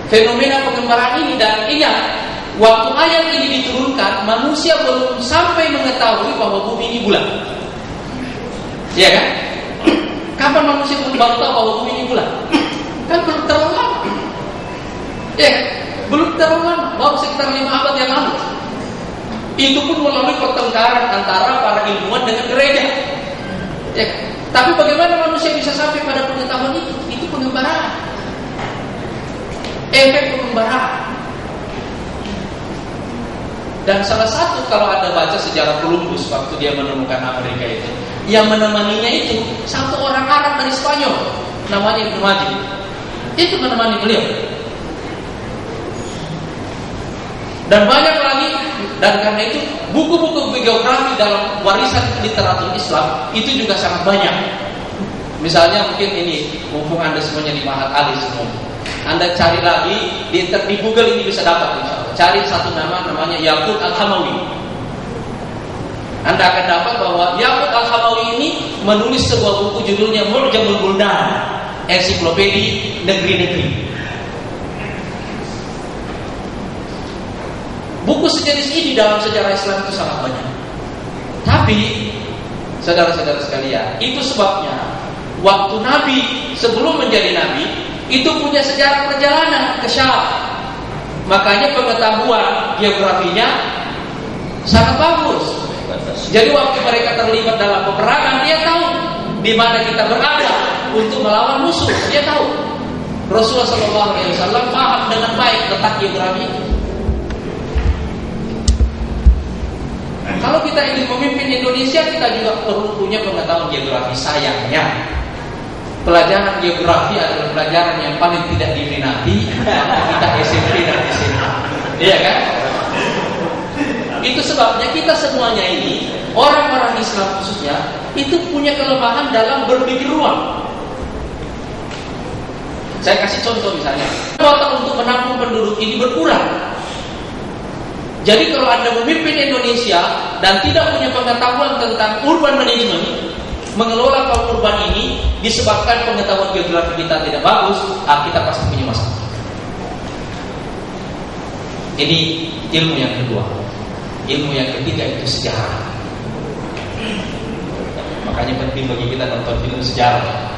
fenomena pengembaraan ini. Dan ingat, waktu ayat ini diturunkan, manusia belum sampai mengetahui bahwa bumi ini bulat. Iya kan? Kapan manusia baru tahu bahwa bumi ini bulat? Kan belum terlalu lama. Iya kan? Belum terlalu lama, baru sekitar 5 abad yang lalu. Itu pun melalui pertengkaran antara para ilmuwan dengan gereja. Ya kan? Tapi bagaimana manusia bisa sampai pada pengetahuan itu? Itu pengembaraan. Efek pengembaraan. Dan salah satu, kalau Anda baca sejarah Columbus waktu dia menemukan Amerika itu, yang menemaninya itu satu orang Arab dari Spanyol, namanya Ibnu Majid. Itu menemani beliau. Dan banyak lagi. Dan karena itu buku-buku geografi dalam warisan literatur Islam itu juga sangat banyak. Misalnya mungkin ini, mumpung Anda semuanya di Mahat Ali semua, Anda cari lagi di Google ini bisa dapat, misalnya. Cari satu nama, namanya Yaqut Al-Hamawi. Anda akan dapat bahwa Yaqut Al-Hamawi ini menulis sebuah buku judulnya Mu'jamul Buldan, ensiklopedi negeri-negeri. Buku sejenis ini dalam sejarah Islam itu sangat banyak. Tapi, saudara-saudara sekalian, itu sebabnya waktu Nabi sebelum menjadi Nabi itu punya sejarah perjalanan ke Syam. Makanya pengetahuan geografinya sangat bagus. Jadi waktu mereka terlibat dalam peperangan, dia tahu di mana kita berada untuk melawan musuh. Dia tahu. Rasulullah SAW paham dengan baik letak geografi itu. Kalau kita ingin memimpin Indonesia, kita juga perlu punya pengetahuan geografi. Sayangnya, pelajaran geografi adalah pelajaran yang paling tidak diminati kita SMP dan SMA. Iya kan? Itu sebabnya kita semuanya ini, orang-orang Islam khususnya, itu punya kelemahan dalam berpikir ruang. Saya kasih contoh misalnya, kota untuk menampung penduduk ini berkurang. Jadi kalau Anda memimpin Indonesia dan tidak punya pengetahuan tentang urban management, mengelola kaum urban ini, disebabkan pengetahuan geografi kita tidak bagus, kita pasti punya masalah. Ini ilmu yang kedua. Ilmu yang ketiga itu sejarah. Makanya penting bagi kita nonton film sejarah.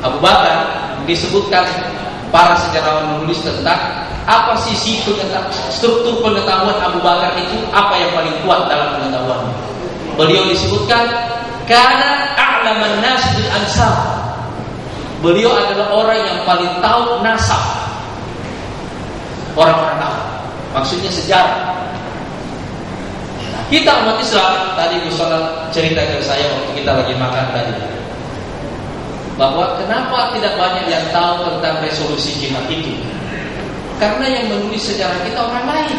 Abu Bakar disebutkan para sejarawan menulis tentang apa sisi struktur pengetahuan Abu Bakar itu, apa yang paling kuat dalam pengetahuan. Beliau disebutkan kana a'laman nas bil ansab. Beliau adalah orang yang paling tahu nasab orang-orang awam. Maksudnya sejarah. Nah, kita umat Islam, tadi Gus Solal cerita ke saya waktu kita lagi makan tadi, bahwa kenapa tidak banyak yang tahu tentang resolusi jihad itu. Karena yang menulis sejarah kita orang lain,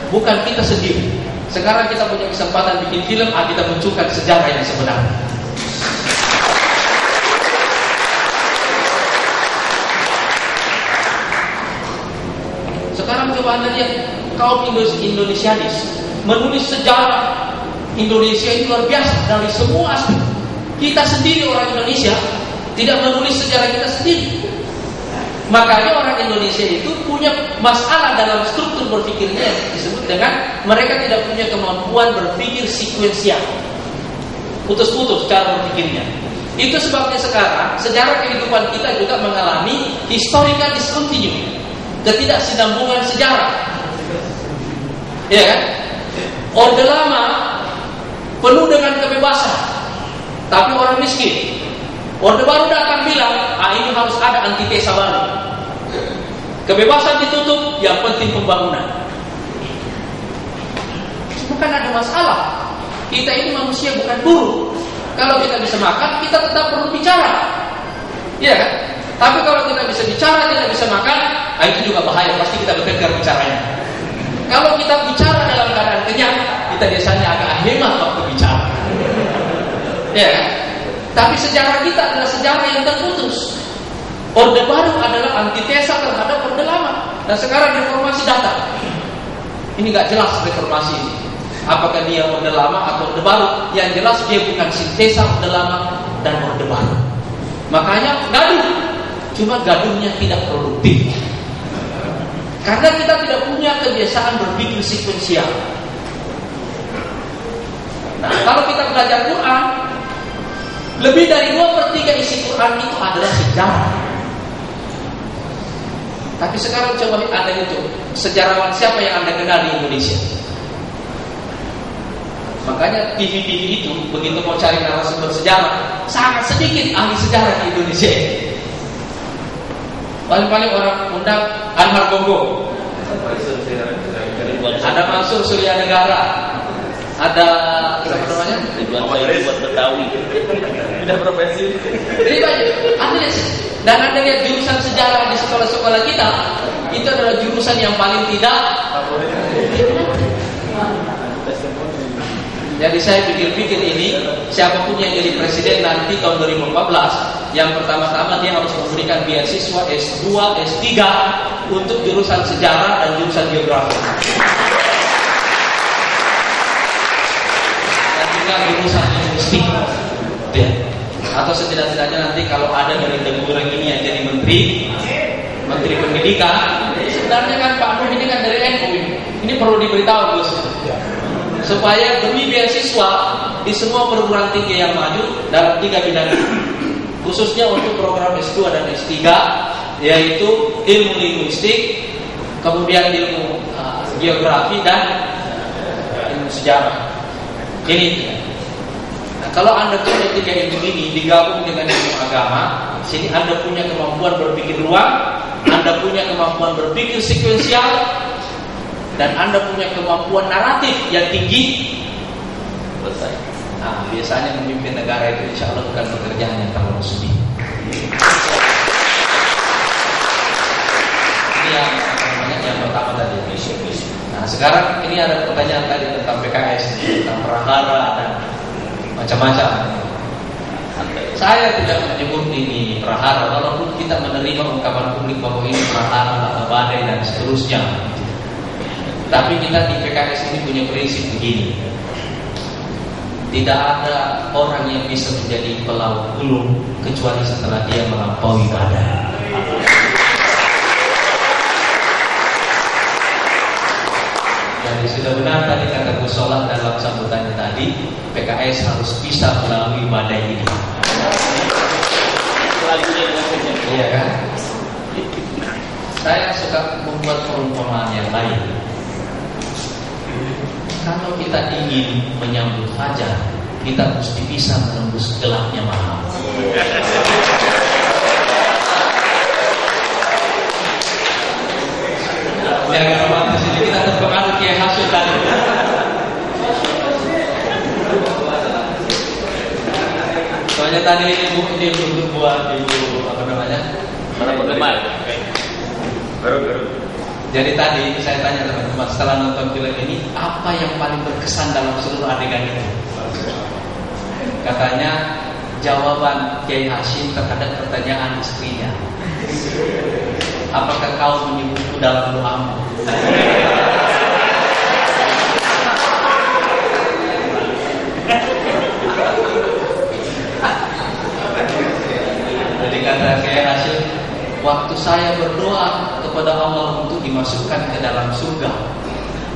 bukan kita sendiri. Sekarang kita punya kesempatan bikin film, kita munculkan sejarah yang sebenarnya. Sekarang coba Anda lihat kaum Indonesianis menulis sejarah Indonesia itu luar biasa dari semua aspek. Kita sendiri orang Indonesia tidak menulis sejarah kita sendiri. Makanya orang Indonesia itu punya masalah dalam struktur berpikirnya yang disebut dengan mereka tidak punya kemampuan berpikir sekuensial. Putus-putus cara berpikirnya. Itu sebabnya sekarang sejarah kehidupan kita juga mengalami historical discontinuity, ketidaksinambungan sejarah. Ya kan? Orde lama penuh dengan kebebasan, tapi orang miskin. Orde baru datang bilang, ini harus ada antitesa baru. Kebebasan ditutup, yang penting pembangunan. Bukan ada masalah. Kita ini manusia bukan buruk. Kalau kita bisa makan, kita tetap perlu bicara. Iya kan? Tapi kalau kita bisa bicara, tidak bisa makan, itu juga bahaya. Pasti kita bertengkar bicaranya. Kalau kita bicara dalam keadaan kenyang, kita biasanya agak hemat waktu bicara. Iya kan? Tapi sejarah kita adalah sejarah yang terputus. Orde baru adalah antitesa terhadap orde lama. Dan sekarang reformasi datang. Ini gak jelas reformasi ini. Apakah dia orde lama atau orde baru? Yang jelas dia bukan sintesa orde lama dan orde baru. Makanya gaduh. cuma gaduhnya tidak produktif. Karena kita tidak punya kebiasaan berpikir sekuensial. Nah, kalau kita belajar Quran, lebih dari 2/3 isi Quran itu adalah sejarah. Tapi sekarang coba Anda itu sejarawan siapa yang Anda kenal di Indonesia? Makanya TV-TV itu begitu mau cari narasumber sejarah, sangat sedikit ahli sejarah di Indonesia. Paling-paling orang undang Anwar Gonggong, ada Mansur Surya Negara, ada apa namanya? Buat Betawi. Udah profesi. Jadi banyak. Dan ada lihat jurusan sejarah di sekolah-sekolah kita, itu adalah jurusan yang paling tidak. Jadi saya pikir-pikir ini, siapapun yang jadi presiden nanti tahun 2014, yang pertama-tama dia harus memberikan beasiswa S2, S3 untuk jurusan sejarah dan jurusan geografi. Dan juga jurusan linguistik. Ya. Atau setidak-tidaknya nanti kalau ada dari negara ini yang jadi menteri pendidikan, sebenarnya kan Pak Nuh ini kan dari NU. Ini perlu diberitahu, Gus. Supaya demi beasiswa di semua perguruan tinggi yang maju dalam 3 bidang ini, khususnya untuk program S2 dan S3, yaitu ilmu linguistik, kemudian ilmu geografi dan ilmu sejarah. Ini. Nah, kalau Anda punya 3 ilmu ini digabung dengan ilmu agama, sini Anda punya kemampuan berpikir luang, Anda punya kemampuan berpikir sekuensial, dan Anda punya kemampuan naratif yang tinggi. Selesai. Nah, biasanya memimpin negara itu insya Allah bukan pekerjaan yang terlalu sulit. Ini yang pertama tadi. Nah, sekarang ini ada pertanyaan tadi tentang PKS, tentang prahara dan macam-macam. Saya tidak menyebut ini prahara, walaupun kita menerima ungkapan publik bahwa ini prahara, badai dan seterusnya. Tapi kita di PKS ini punya prinsip begini: tidak ada orang yang bisa menjadi pelaut ulung kecuali setelah dia melampaui badai. Jadi sudah benar tadi kata Gus Solah dalam sambutannya tadi, PKS harus bisa melalui badai ini. Iya kan? Saya suka membuat perumpamaan yang lain. Kalau kita ingin menyambut fajar, kita mesti bisa menembus gelapnya malam. Jangan romantis ini, kita terpengaruh Kiai Hasyim tadi. Soalnya tadi ibu ini buat ibu apa namanya? Mana baru. Jadi tadi saya tanya teman-teman setelah nonton film ini, apa yang paling berkesan dalam seluruh adegan itu? Katanya jawaban Kiai Hasyim terhadap pertanyaan istrinya. Apakah kau menyebutku dalam doamu? Jadi kata Kiai Hasyim, waktu saya berdoa kepada Allah untuk dimasukkan ke dalam surga,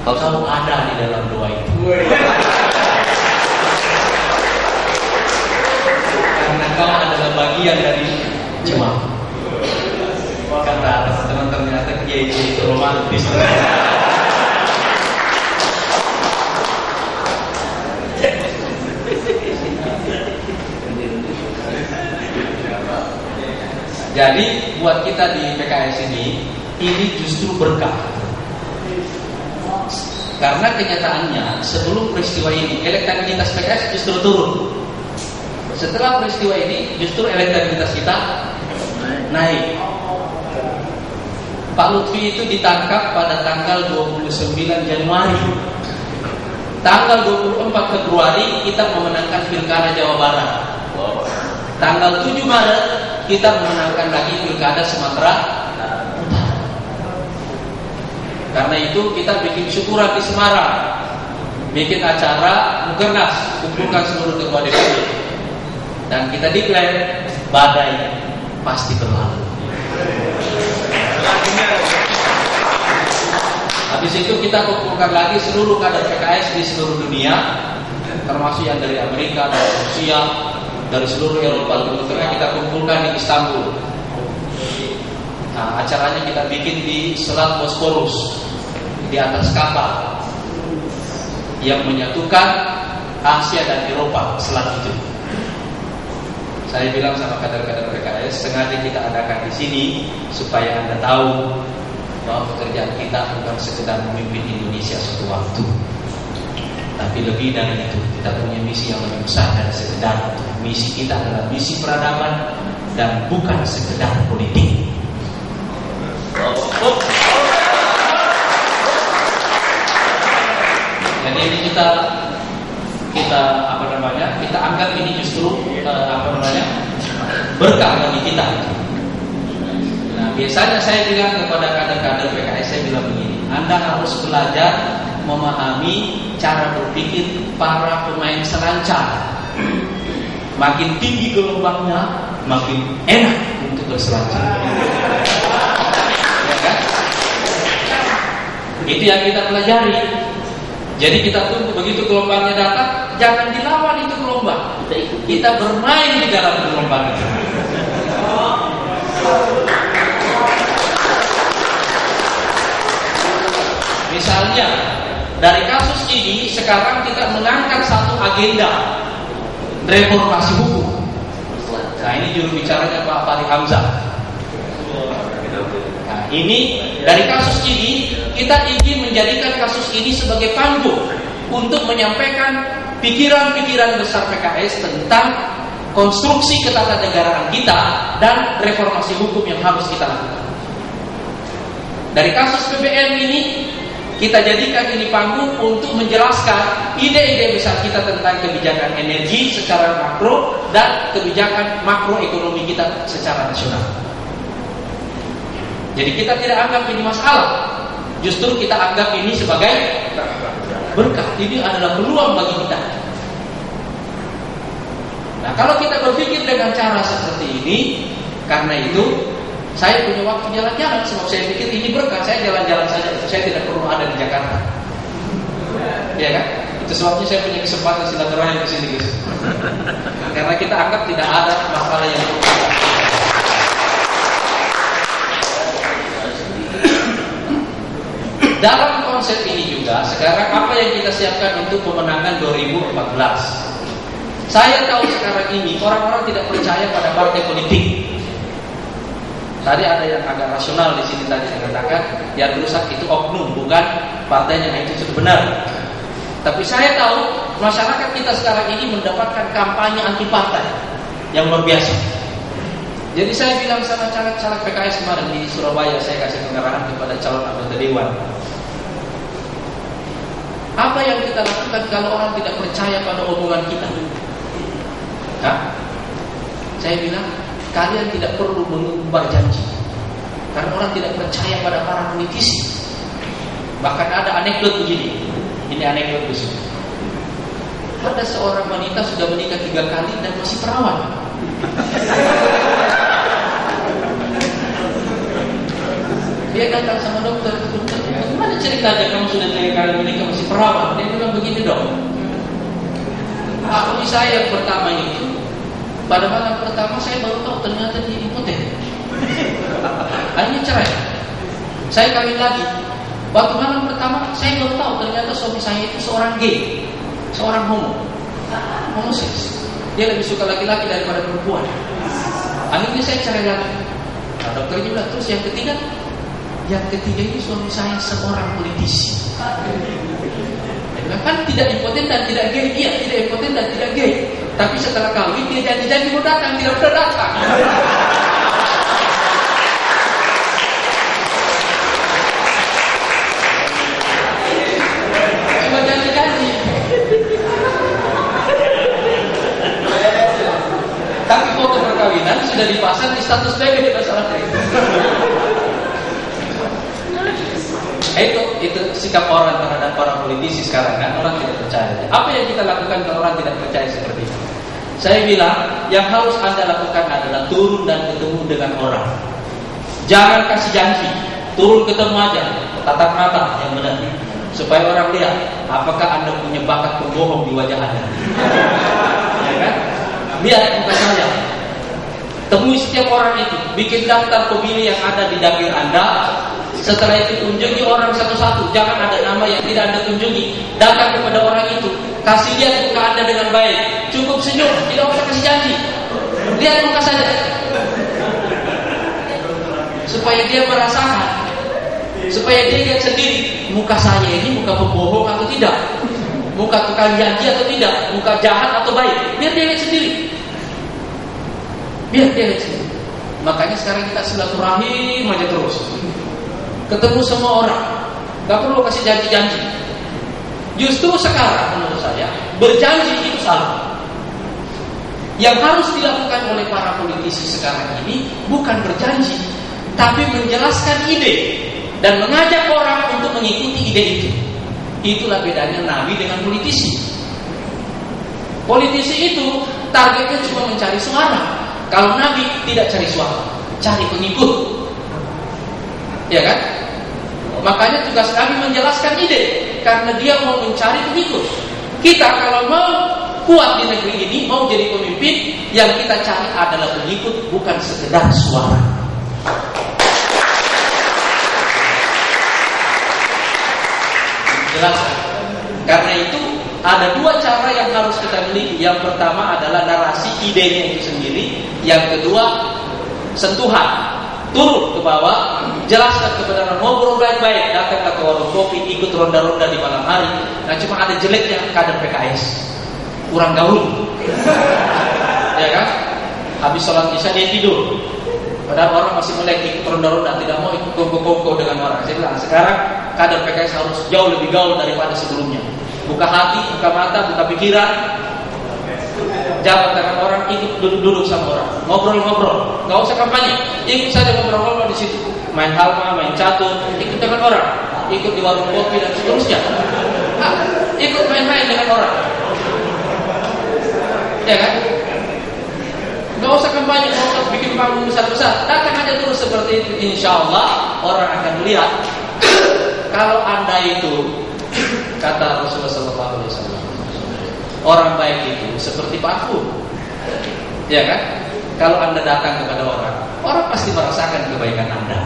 kau ada di dalam doa itu. Karena kau adalah bagian dari jemaah. Kata teman-teman ternyata Kiai itu romantis. Jadi buat kita di PKS ini justru berkah. Karena kenyataannya sebelum peristiwa ini elektabilitas PKS justru turun. Setelah peristiwa ini justru elektabilitas kita naik. Pak Lutfi itu ditangkap pada tanggal 29 Januari. Tanggal 24 Februari kita memenangkan Pilkada Jawa Barat. Tanggal 7 Maret kita memenangkan lagi Pilkada Sumatera Utara. Karena itu kita bikin syukuran di Semarang, bikin acara Mukernas, kumpulkan seluruh ketua DPD, dan kita declare badai pasti berlalu. kita kumpulkan lagi seluruh kader PKS di seluruh dunia, termasuk yang dari Amerika, dari Rusia, dari seluruh Eropa, Timur Tengah, kita kumpulkan di Istanbul. Nah, acaranya kita bikin di Selat Bosporus, di atas kapal yang menyatukan Asia dan Eropa selat itu. Saya bilang sama kader-kader PKS, sengaja kita adakan di sini supaya Anda tahu bahwa pekerjaan kita bukan sekedar memimpin Indonesia suatu waktu, tapi lebih dari itu. Kita punya misi yang lebih besar dari sekedar itu. Misi kita adalah misi peradaban dan bukan sekedar politik. Jadi ini kita kita anggap ini justru berkah bagi kita. Nah, biasanya saya bilang kepada kader-kader PKS, saya bilang begini, Anda harus belajar memahami cara berpikir para pemain selancar. Makin tinggi gelombangnya, makin enak untuk berselancar. Ya kan? Itu yang kita pelajari. Jadi kita tunggu begitu gelombangnya datang, jangan dilawan itu gelombang. Kita bermain di dalam gelombang itu. Misalnya dari kasus ini sekarang kita mengangkat satu agenda reformasi hukum. Nah, ini juru bicaranya Pak Fahri Hamzah. Nah, ini dari kasus ini kita ingin menjadikan kasus ini sebagai panggung untuk menyampaikan pikiran-pikiran besar PKS tentang konstruksi ketatanegaraan kita dan reformasi hukum yang harus kita lakukan. Dari kasus PBN ini kita jadikan ini panggung untuk menjelaskan ide-ide besar kita tentang kebijakan energi secara makro dan kebijakan makroekonomi kita secara nasional. Jadi kita tidak anggap ini masalah, justru kita anggap ini sebagai berkah. Ini adalah peluang bagi kita. Nah, kalau kita berpikir dengan cara seperti ini, karena itu saya punya waktu jalan-jalan, sebab saya pikir ini berkah, saya jalan-jalan saja, saya tidak perlu ada di Jakarta. Ya kan? Itu sebabnya saya punya kesempatan silaturahim ke sini, guys. Karena kita anggap tidak ada masalah yang dalam konsep ini juga, sekarang apa yang kita siapkan untuk pemenangan 2014? Saya tahu sekarang ini orang-orang tidak percaya pada partai politik. Tadi ada yang agak rasional di sini tadi saya katakan, yang rusak itu oknum, bukan partainya. Itu sudah benar. Tapi saya tahu masyarakat kita sekarang ini mendapatkan kampanye anti partai yang luar biasa. Jadi saya bilang sama caleg-caleg PKS kemarin di Surabaya, saya kasih pengarahan kepada calon anggota dewan. Apa yang kita lakukan kalau orang tidak percaya pada omongan kita? Nah, saya bilang kalian tidak perlu mengumbar janji, karena orang tidak percaya pada para politisi. Bahkan ada anekdot begini, ini anekdot besar. Ada seorang wanita sudah menikah 3 kali dan masih perawan. Dia datang sama dokter, bagaimana ceritanya kamu sudah 3 kali menikah masih perawan? Dia bilang begini, dok, aku saya yang pertama itu, pada malam pertama saya baru tahu ternyata dia impoten. Akhirnya cerai. Saya kawin lagi. Waktu malam pertama saya baru tahu ternyata suami saya itu seorang gay, seorang homoseks. Dia lebih suka laki-laki daripada perempuan. Akhirnya saya cerai lagi. Nah, dokternya bilang, terus yang ketiga ini suami saya seorang politisi. Kan tidak impoten dan tidak gay. Iya, tidak impoten dan tidak gay. Tapi setelah kawin dia janji-janji mau datang, tidak pernah datang. Cuma janji-janji. Tapi foto perkawinan sudah dipasang di status BB masalahnya. Itu sikap orang terhadap para politisi sekarang, kan orang tidak percaya. Apa yang kita lakukan kalau orang tidak percaya seperti itu? Saya bilang yang harus Anda lakukan adalah turun dan ketemu dengan orang. Jangan kasih janji, turun ketemu aja, tatap mata yang benar. supaya orang lihat apakah Anda punya bakat pembohong di wajah Anda. Ya kan? Lihat muka saya. Temui setiap orang itu, bikin daftar pemilih yang ada di dapil Anda. Setelah itu kunjungi orang satu-satu. Jangan ada nama yang tidak Anda kunjungi. Datang kepada orang itu, kasih lihat muka Anda dengan baik. Cukup senyum, tidak usah kasih janji. Lihat muka saja, supaya dia merasakan, supaya dia lihat sendiri muka saya ini muka pembohong atau tidak, muka tukang janji atau tidak, muka jahat atau baik. Biar dia lihat sendiri. Biar dia lihat sendiri. Makanya sekarang kita silaturahim aja terus. Ketemu semua orang, gak perlu kasih janji-janji. Justru sekarang menurut saya berjanji itu salah. Yang harus dilakukan oleh para politisi sekarang ini bukan berjanji, tapi menjelaskan ide dan mengajak orang untuk mengikuti ide itu. Itulah bedanya nabi dengan politisi. Politisi itu targetnya cuma mencari suara. Kalau nabi tidak cari suara, cari pengikut. Ya kan? Makanya tugas nabi menjelaskan ide, karena dia mau mencari pengikut. Kita kalau mau kuat di negeri ini, mau jadi pemimpin, yang kita cari adalah pengikut, bukan sekedar suara. Jelas? Karena itu ada dua cara yang harus kita miliki. Yang pertama adalah narasi idenya itu sendiri. Yang kedua sentuhan, turun ke bawah, jelaskan kepada orang, ngobrol baik-baik, datang ke warung kopi, ikut ronda-ronda di malam hari. Nah cuma ada jeleknya kader PKS, kurang gaul. Ya kan? Habis sholat isya dia tidur. Padahal orang masih melek ikut ronda-ronda, tidak mau ikut kongko-kongko dengan orang. Saya bilang sekarang kader PKS harus jauh lebih gaul daripada sebelumnya. Buka hati, buka mata, buka pikiran. Jalan dengan orang, ikut duduk sama orang, ngobrol-ngobrol, nggak usah kampanye, ikut saja ngobrol-ngobrol di situ, main halma, main catur, ikut dengan orang, ikut di warung kopi dan seterusnya, ikut main-main dengan orang, ya kan? Nggak usah kampanye, nggak usah bikin panggung besar-besar, datang aja terus seperti itu, insya Allah orang akan melihat kalau Anda itu, kata Rasulullah SAW, orang baik itu seperti parfum, ya kan? Kalau Anda datang kepada orang, orang pasti merasakan kebaikan Anda,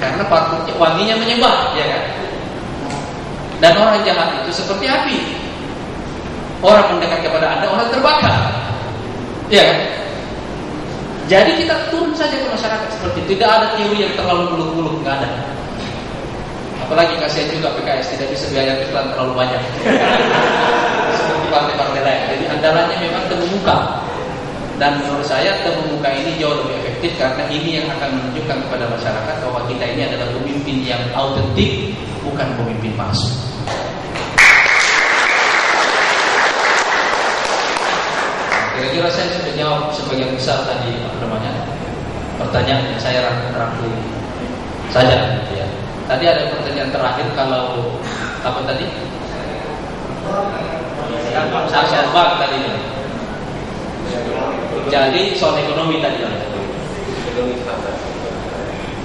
karena parfumnya wanginya menyebar, ya kan? Dan orang jahat itu seperti api, orang mendekat kepada Anda, orang terbakar, ya kan? Jadi kita turun saja ke masyarakat seperti itu. Tidak ada teori yang terlalu muluk-muluk, nggak ada. Apalagi kasihan juga PKS tidak bisa biaya iklan terlalu banyak. Seperti partai-partai lain. Jadi andalannya memang temu muka. Dan menurut saya temu muka ini jauh lebih efektif, karena ini yang akan menunjukkan kepada masyarakat bahwa kita ini adalah pemimpin yang autentik, bukan pemimpin palsu. Kira-kira saya sudah jawab sebagian besar tadi pertanyaan yang saya rangkum saja, gitu ya. Tadi ada pertanyaan terakhir, kalau apa tadi? Syariah tadi. Jadi soal ekonomi tadi.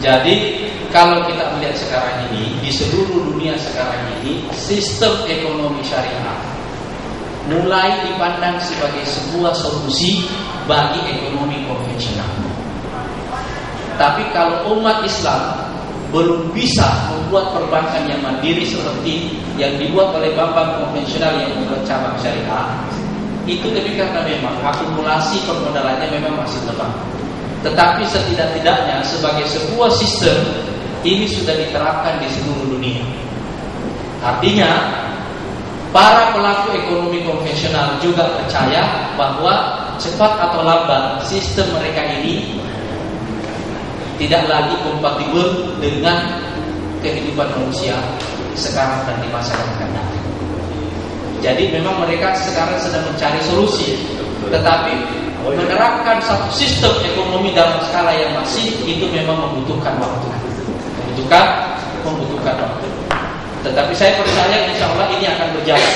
Jadi kalau kita melihat sekarang ini di seluruh dunia sekarang ini, sistem ekonomi syariah mulai dipandang sebagai sebuah solusi bagi ekonomi konvensional. Tapi kalau umat Islam belum bisa membuat perbankan yang mandiri seperti yang dibuat oleh bank konvensional yang membuat cabang syariah, itu lebih karena memang akumulasi permodalannya memang masih lemah. Tetapi setidak-tidaknya sebagai sebuah sistem ini sudah diterapkan di seluruh dunia. Artinya para pelaku ekonomi konvensional juga percaya bahwa cepat atau lambat sistem mereka ini tidak lagi kompatibel dengan kehidupan manusia sekarang dan di masa yang akan datang. Jadi memang mereka sekarang sedang mencari solusi, tetapi menerapkan satu sistem ekonomi dalam skala yang masif itu memang membutuhkan waktu. Membutuhkan waktu. Tetapi saya percaya insya Allah ini akan berjalan.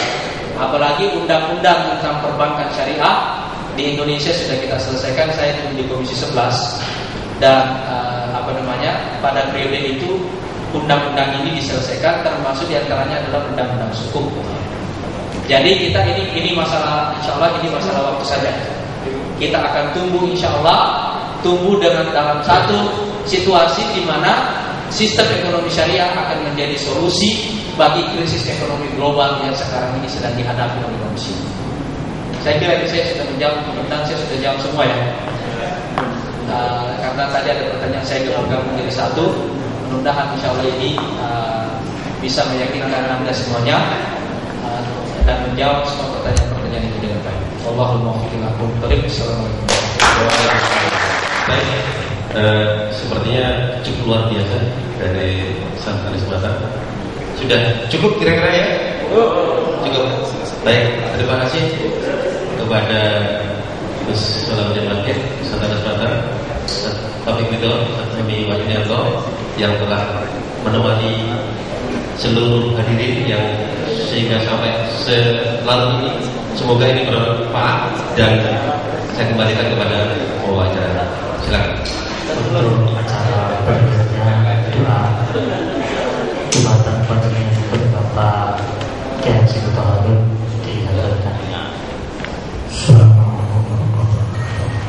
Apalagi undang-undang tentang perbankan syariah di Indonesia sudah kita selesaikan. Saya di Komisi 11 dan pada periode itu undang-undang ini diselesaikan, termasuk diantaranya adalah undang-undang suku. Jadi kita ini masalah, insya Allah ini masalah waktu saja. Kita akan tumbuh, insya Allah, tumbuh dalam satu situasi di mana sistem ekonomi syariah akan menjadi solusi bagi krisis ekonomi global yang sekarang ini sedang dihadapi oleh manusia. Saya kira ini saya sudah menjawab, mudah-mudahan saya sudah jawab semua ya. Karena tadi ada pertanyaan saya gabung menjadi satu. Mudah-mudahan insya Allah ini bisa meyakinkan Anda semuanya dan menjawab semua pertanyaan-pertanyaan ini dengan baik. Wallahul muwaffiq ila aqwamit thoriq. Assalamualaikum. Baik, sepertinya cukup luar biasa dari Sang Anis Batam. Sudah cukup kira-kira ya? Cukup. Baik, terima kasih kepada Gus Salahuddin Mankir, Sang Anis Batam, Taufik Ridho, Hemi Wahyunianto yang telah menemani seluruh hadirin yang sehingga sampai selalu ini. Semoga ini bermanfaat dan saya kembalikan kepada wawancara. Silakan. Untuk acara berikutnya doa Jumatan Penting Bapak Kiai Haji Mutahharun dihadirkan. Assalamualaikum warahmatullahi wabarakatuh.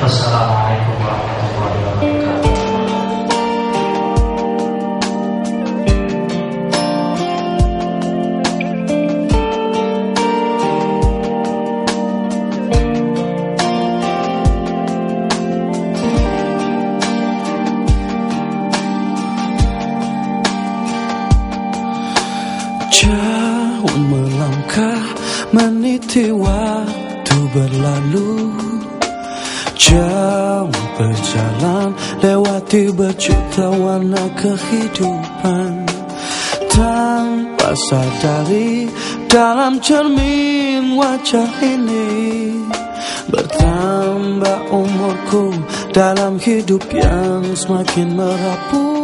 Wassalamualaikum warahmatullahi wabarakatuh. Jauh melangkah meniti waktu berlalu, jauh berjalan lewati berjuta warna kehidupan. Tanpa tak sadari dalam cermin wajah ini. Bertambah umurku dalam hidup yang semakin merapuh.